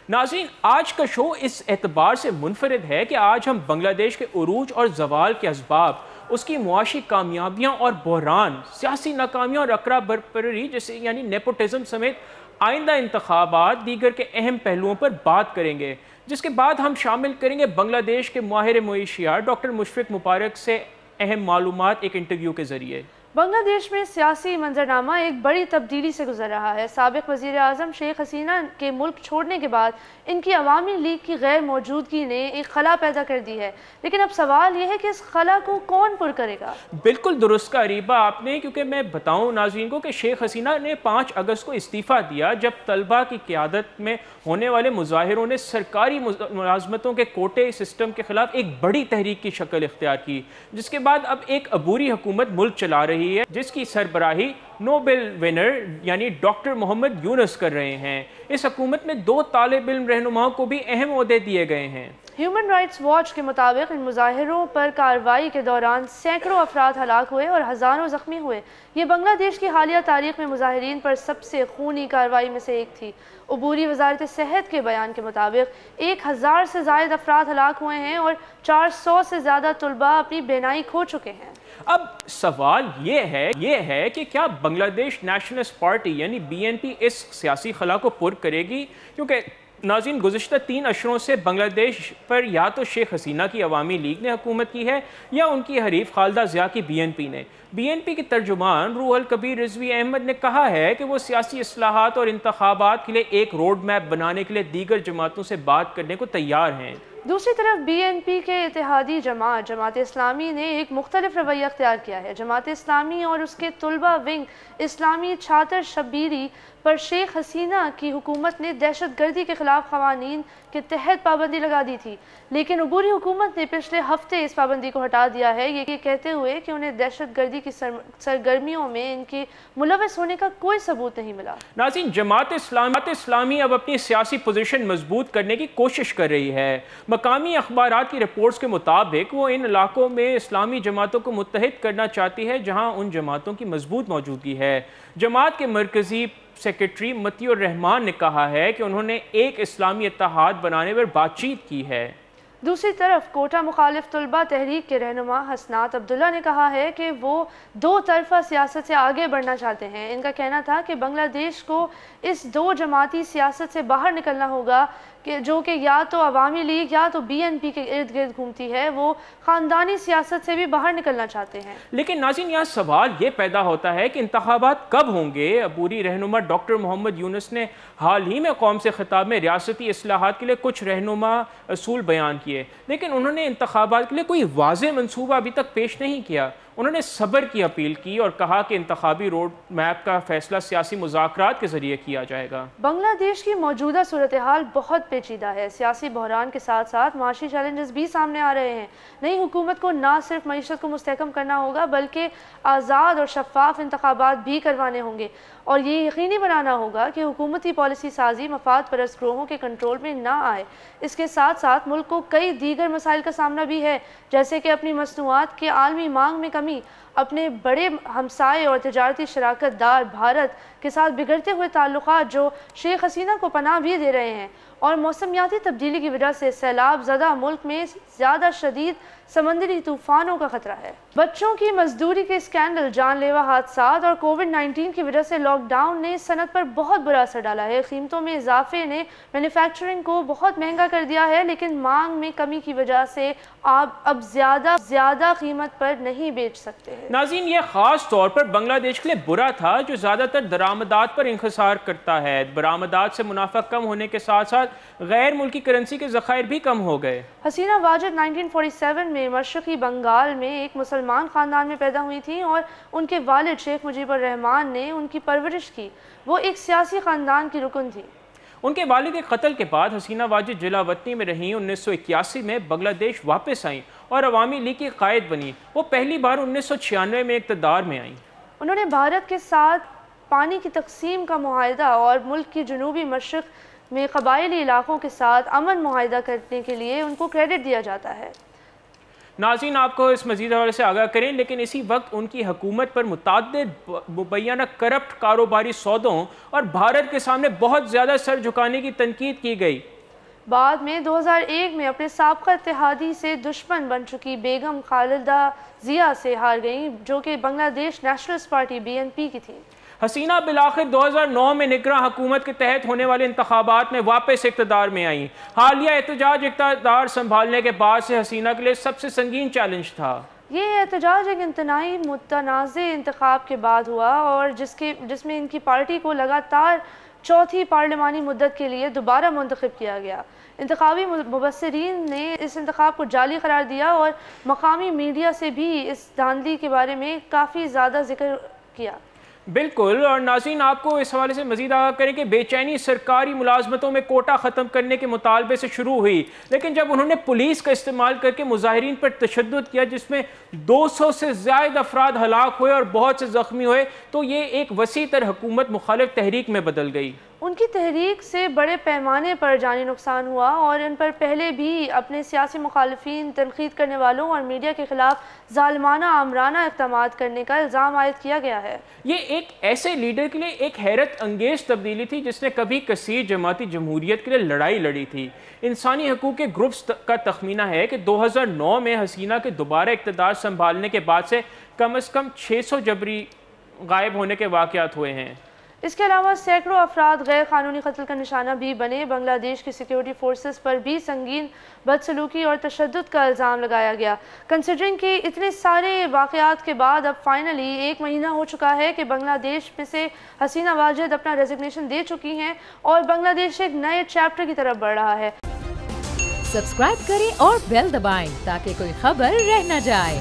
नाज़रीन, आज का शो इस एतबार से मुनफरिद है कि आज हम बांग्लादेश के उरूज और जवाल के असबाब, उसकी मुआशी कामयाबियाँ और बहरान, सियासी नाकामियाँ और अकरा बरपरी जैसे यानी नेपोटिज्म समेत आइंदा इंतखाबात दीगर के अहम पहलुओं पर बात करेंगे, जिसके बाद हम शामिल करेंगे बांग्लादेश के माहिर मुईशियात डॉक्टर मुशफिक मुबारक से अहम मालूमात एक इंटरव्यू के ज़रिए। बांग्लादेश में सियासी मंजरनामा एक बड़ी तब्दीली से गुजर रहा है। साबिक वज़ीर आज़म शेख हसीना के मुल्क छोड़ने के बाद इनकी अवामी लीग की गैर मौजूदगी ने एक खला पैदा कर दी है, लेकिन अब सवाल यह है कि इस खला को कौन पुर करेगा। बिल्कुल दुरुस्त का अरीबा आपने, क्योंकि मैं बताऊं नाज़रीन को कि शेख हसीना ने 5 अगस्त को इस्तीफ़ा दिया जब तलबा की क़यादत में होने वाले मुजाहिरों ने सरकारी मुलाजमतों के कोटे सिस्टम के खिलाफ एक बड़ी तहरीक की शक्ल इख्तियार की, जिसके बाद अब एक अबूरी हुकूमत मुल्क चला रही है जिसकी सरबराही नोबेल विनर यानी डॉक्टर मोहम्मद यूनुस कर रहे हैं। इस हुकूमत में 2 तालिब इल्म रहनुमाओं को भी अहम ओहदे दिए गए हैं। ह्यूमन राइट्स वॉच के मुताबिक इन मुजाहिरों पर कार्रवाई के दौरान सैकड़ों अफराद हलाक हुए और हज़ारों ज़ख्मी हुए। ये बांग्लादेश की हालिया तारीख में मुजाहिरीन पर सबसे खूनी कार्रवाई में से एक थी। अबूरी वजारत सेहत के बयान के मुताबिक 1000 से ज़ायद अफराद हलाक हुए हैं और 400 से ज़्यादा तलबा अपनी बेनाई खो चुके हैं। अब सवाल ये है कि क्या बांग्लादेश नेशनलिस्ट पार्टी यानी BNP इस सियासी खला को पुर करेगी, क्योंकि नाज़रीन गुज़िश्ता 3 अशरों से बांग्लादेश पर या तो शेख हसीना की अवामी लीग ने हुकूमत की है या उनकी हरीफ खालिदा ज़िया की BNP ने। BNP के तर्जुमान रूहुल कबीर रिजवी अहमद ने कहा है कि वो सियासी इस्लाहात और इंतखाबात के लिए एक रोड मैप बनाने के लिए दीगर जमातों से बात करने को तैयार हैं। दूसरी तरफ BNP के इत्तेहादी जमात इस्लामी ने एक मुख्तलिफ रवैया अख्तियार किया है। जमात इस्लामी और उसके तुलबा विंग इस्लामी छात्र शब्बीरी पर शेख हसीना की हुकूमत ने दहशत गर्दी के खिलाफ क़वानीन के तहत पाबंदी लगा दी थी, लेकिन अबूरी हुकूमत ने पिछले हफ्ते इस पाबंदी को हटा दिया है, ये कहते हुए कि उन्हें दहशत गर्दी की सरगर्मियों में इनके मुलव्वस होने का कोई सबूत नहीं मिला। नाज़रीन, जमात इस्लामी अब अपनी सियासी पोजीशन मजबूत करने की कोशिश कर रही है। मकामी अखबारात की रिपोर्ट्स के मुताबिक वो इन इलाकों में इस्लामी जमातों को मुत्तहिद करना चाहती है जहाँ उन जमातों की मजबूत मौजूदगी है। जमात के मरकज़ी सेक्रेटरी मतियुर रहमान ने कहा है कि उन्होंने एक इस्लामी इत्तेहाद बनाने पर बातचीत की है। दूसरी तरफ कोटा मुखालिफ तलबा तहरीक के रहनुमा हसनात अब्दुल्ला ने कहा है कि वो 2 तरफा सियासत से आगे बढ़ना चाहते हैं। इनका कहना था कि बांग्लादेश को इस 2 जमाती सियासत से बाहर निकलना होगा कि जो कि या तो अवामी लीग या तो BNP के इर्द गिर्द घूमती है। वो ख़ानदानी सियासत से भी बाहर निकलना चाहते हैं। लेकिन नाज़रीन, यहाँ सवाल ये पैदा होता है कि इंतखाबात कब होंगे। अबूरी रहनुमा डॉक्टर मोहम्मद यूनुस ने हाल ही में कौम से खिताब में रियासती इस्लाहात के लिए कुछ रहनुमा असूल बयान किए, लेकिन उन्होंने इंतखाबात के लिए कोई वाज़ेह मनसूबा अभी तक पेश नहीं किया। उन्होंने सब्र की अपील की और कहा कि इंतखाबी रोड मैप का फैसला सियासी मुज़ाकरात के ज़रिए किया जाएगा। बांग्लादेश की मौजूदा सूरत हाल बहुत पेचीदा है। सियासी बहरान के साथ साथ माशी चैलेंजेस भी सामने आ रहे हैं। नई हुकूमत को ना सिर्फ मईशत को मुस्तहकम करना होगा बल्कि आज़ाद और शफाफ इंतखाबात भी करवाने होंगे, और ये यकीनी बनाना होगा कि हुकूमती पॉलिसी साजी मफाद परस्त ग्रोहों के कंट्रोल में ना आए। इसके साथ साथ मुल्क को कई दीगर मसाइल का सामना भी है, जैसे कि अपनी मसनूआत के आलमी मांग में कमी, अपने बड़े हमसाए और तजारती शराकत दार भारत के साथ बिगड़ते हुए ताल्लुकात जो शेख हसीना को पनाह भी दे रहे हैं, और मौसमियाती तब्दीली की वजह से सैलाब ज़दा मुल्क में ज़्यादा शदीद समंदरी तूफ़ानों का खतरा है। बच्चों की मजदूरी के स्कैंडल, जानलेवा हादसात और कोविड-19 की वजह से लॉकडाउन ने सनत पर बहुत बुरा असर डाला है। कीमतों में इजाफे ने मैन्युफैक्चरिंग को बहुत महंगा कर दिया है, लेकिन मांग में कमी की वजह से आप अब ज़्यादा कीमत पर नहीं बेच सकते हैं। नाज़रीन, ये ख़ास तौर पर बांग्लादेश के लिए बुरा था जो ज़्यादातर दरामदात पर इंहिसार करता है। बरामदात से मुनाफा कम होने के साथ साथ गैर मुल्की करेंसी के ज़खायर भी कम हो गए। हसीना वाजिद 1947 में मशरक़ी बंगाल में एक मुसलमान ख़ानदान में पैदा हुई थी और उनके वालिद शेख मुजीबुर रहमान ने उनकी परवरिश की। वो एक सियासी ख़ानदान की रुकन थी। उनके वालिद के कत्ल के बाद हसीना वाजिद जिला वतनी में रहीं। 1981 में बांग्लादेश वापस आईं और अवामी लीग की कायद बनी। वो पहली बार 1996 में इक़्तिदार में आईं। उन्होंने भारत के साथ पानी की तकसीम का मुआहदा और मुल्क की जनूबी मशरक़ में कबायली इलाकों के साथ अमन मुआहदा करने के लिए उनको क्रेडिट दिया जाता है। नाज़रीन, आपको इस मज़ीद हवाले से आगाह करें, लेकिन इसी वक्त उनकी हुकूमत पर मुतअद्दिद मुबैना करप्ट कारोबारी सौदों और भारत के सामने बहुत ज़्यादा सर झुकाने की तनकीद की गई। بعد میں 2001 میں اپنے سابقہ اتحادی سے دشمن بن چکی بیگم خالدہ ضیاء سے ہار گئیں، جو کہ بنگلہ دیش نیشنلسٹ پارٹی BNP کی تھی۔ حسینہ بالآخر 2009 میں نگراں حکومت کے تحت ہونے والے انتخابات میں واپس اقتدار میں آئیں۔ حالیہ احتجاج اقتدار سنبھالنے کے بعد سے حسینہ کے لیے سب سے سنگین چیلنج تھا۔ یہ احتجاج ایک انتہائی متنازع انتخاب کے بعد ہوا اور جس میں ان کی پارٹی کو لگاتار چوتھی پارلیمانی مدت کے لیے دوبارہ منتخب کیا گیا۔ انتخابی مبصرین نے اس انتخاب کو جعلی قرار دیا اور مقامی میڈیا سے بھی اس دھاندلی کے بارے میں کافی زیادہ ذکر کیا۔ بالکل، اور ناظرین آپ کو اس حوالے سے مزید آگاہ کریں کہ بے چینی سرکاری ملازمتوں میں کوٹا ختم کرنے کے مطالبے سے شروع ہوئی، لیکن جب انہوں نے پولیس کا استعمال کر کے مظاہرین پر تشدد کیا جس میں 200 سے زائد افراد ہلاک ہوئے اور بہت سے زخمی ہوئے، تو یہ ایک وسیع تر حکومت مخالف تحریک میں بدل گئی۔ ان کی تحریک سے بڑے پیمانے پر جانی نقصان ہوا اور ان پر پہلے بھی اپنے سیاسی مخالفین، تنقید کرنے والوں اور میڈیا کے خلاف ظالمانہ آمرانہ اقدامات کرنے کا الزام عائد کیا گیا ہے۔ یہ ایک ایسے لیڈر کے لیے ایک حیرت انگیز تبدیلی تھی جس نے کبھی کثیر جماعتی جمہوریت کے لیے لڑائی لڑی تھی۔ انسانی حقوق کے گروپس کا تخمینہ ہے کہ 2009 میں حسینہ کے دوبارہ اقتدار سنبھالنے کے بعد سے کم از کم 600 جبری غائب ہونے کے واقعات ہوئے ہیں۔ اس کے علاوہ سینکڑوں افراد غیر قانونی قتل کا نشانہ بھی بنے۔ بنگلہ دیش کی سیکیورٹی فورسز پر بھی سنگین بدسلوکی اور تشدد کا الزام لگایا گیا۔ کنسیڈرنگ کہ اتنے سارے واقعات کے بعد اب فائنلی 1 مہینہ ہو چکا ہے کہ بنگلہ دیش میں سے حسینہ واجد اپنا ریزگنیشن دے چکی ہیں اور بنگلہ دیش ایک نئے چیپٹر کی طرف بڑھ رہا ہے۔ سبسکرائب کریں اور بیل دبائیں تاکہ کوئی خبر رہ نہ جائے۔